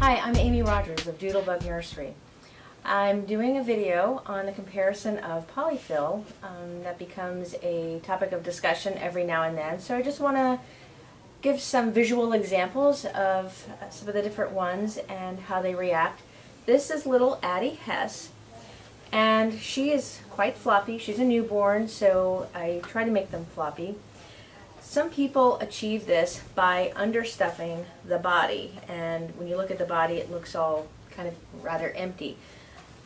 Hi, I'm Amy Rogers of Doodlebug Nursery. I'm doing a video on the comparison of polyfill that becomes a topic of discussion every now and then. So I just want to give some visual examples of some of the different ones and how they react. This is little Addie Hess, and she is quite floppy. She's a newborn, so I try to make them floppy. Some people achieve this by understuffing the body, and when you look at the body it looks all kind of rather empty.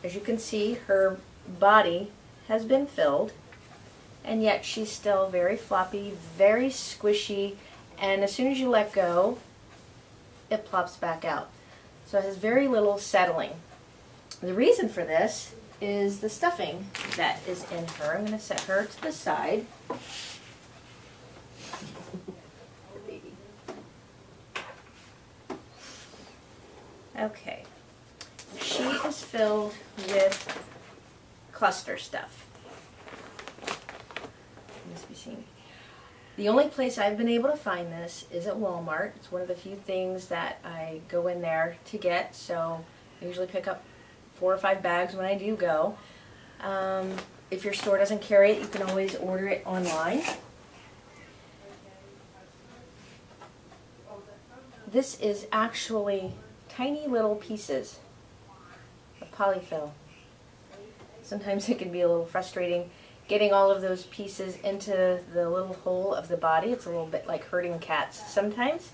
As you can see, her body has been filled, and yet she's still very floppy, very squishy, and as soon as you let go it plops back out. So it has very little settling. The reason for this is the stuffing that is in her. I'm going to set her to the side. Okay, she is filled with cluster stuff. Must be seen. The only place I've been able to find this is at Walmart. It's one of the few things that I go in there to get, so I usually pick up 4 or 5 bags when I do go. If your store doesn't carry it, you can always order it online. This is actually tiny little pieces of polyfill. Sometimes it can be a little frustrating getting all of those pieces into the little hole of the body. It's a little bit like herding cats sometimes,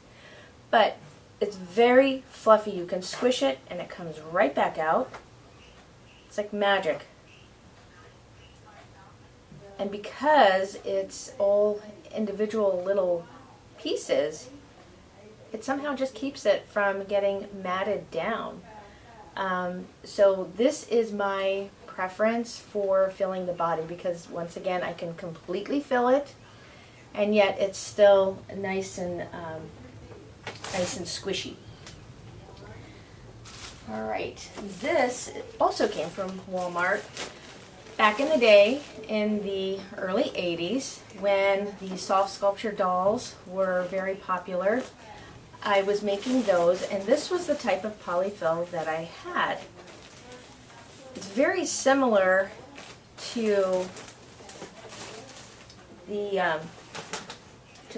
but it's very fluffy. You can squish it and it comes right back out. It's like magic. And because it's all individual little pieces, it somehow just keeps it from getting matted down. So this is my preference for filling the body because, once again, I can completely fill it, and yet it's still nice and squishy. All right, this also came from Walmart. Back in the day, in the early 80s, when the soft sculpture dolls were very popular, I was making those, and this was the type of polyfill that I had. It's very similar to the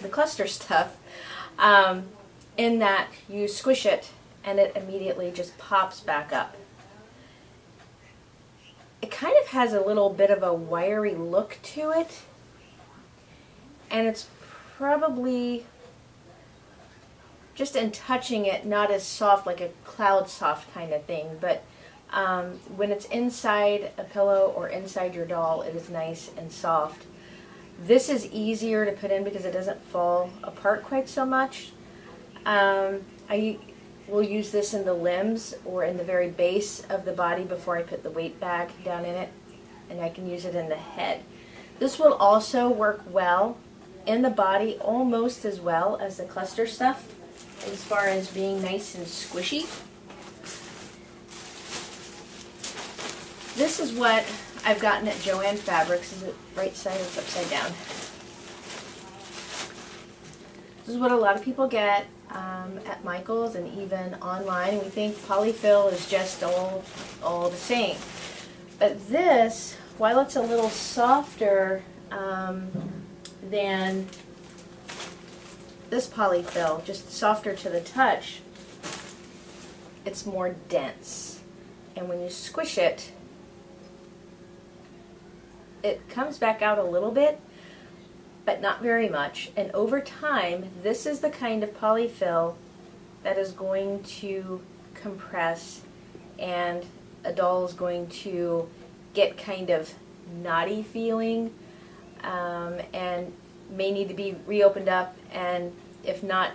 cluster stuff in that you squish it and it immediately just pops back up. It kind of has a little bit of a wiry look to it, and it's probably just in touching it, not as soft like a cloud soft kind of thing, but when it's inside a pillow or inside your doll, it is nice and soft. This is easier to put in because it doesn't fall apart quite so much. I will use this in the limbs or in the very base of the body before I put the weight bag down in it, and I can use it in the head. This will also work well in the body almost as well as the cluster stuff, as far as being nice and squishy. This is what I've gotten at Jo-Ann Fabrics. Is it right side or it's upside down? This is what a lot of people get at Michael's and even online. We think polyfill is just all the same. But this, while it's a little softer than this polyfill, just softer to the touch, it's more dense. And when you squish it, it comes back out a little bit, but not very much. And over time, this is the kind of polyfill that is going to compress, and a doll is going to get kind of knotty feeling, and may need to be reopened up, and if not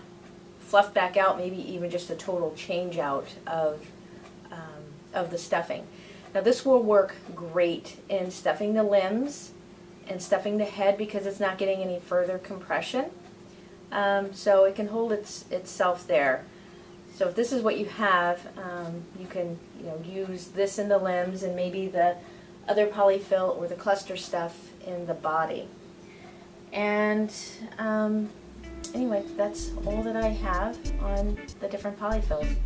fluffed back out, maybe even just a total change out of the stuffing. Now this will work great in stuffing the limbs and stuffing the head because it's not getting any further compression, so it can hold itself there. So if this is what you have, you can use this in the limbs and maybe the other polyfill or the cluster stuff in the body. And anyway, that's all that I have on the different polyfills.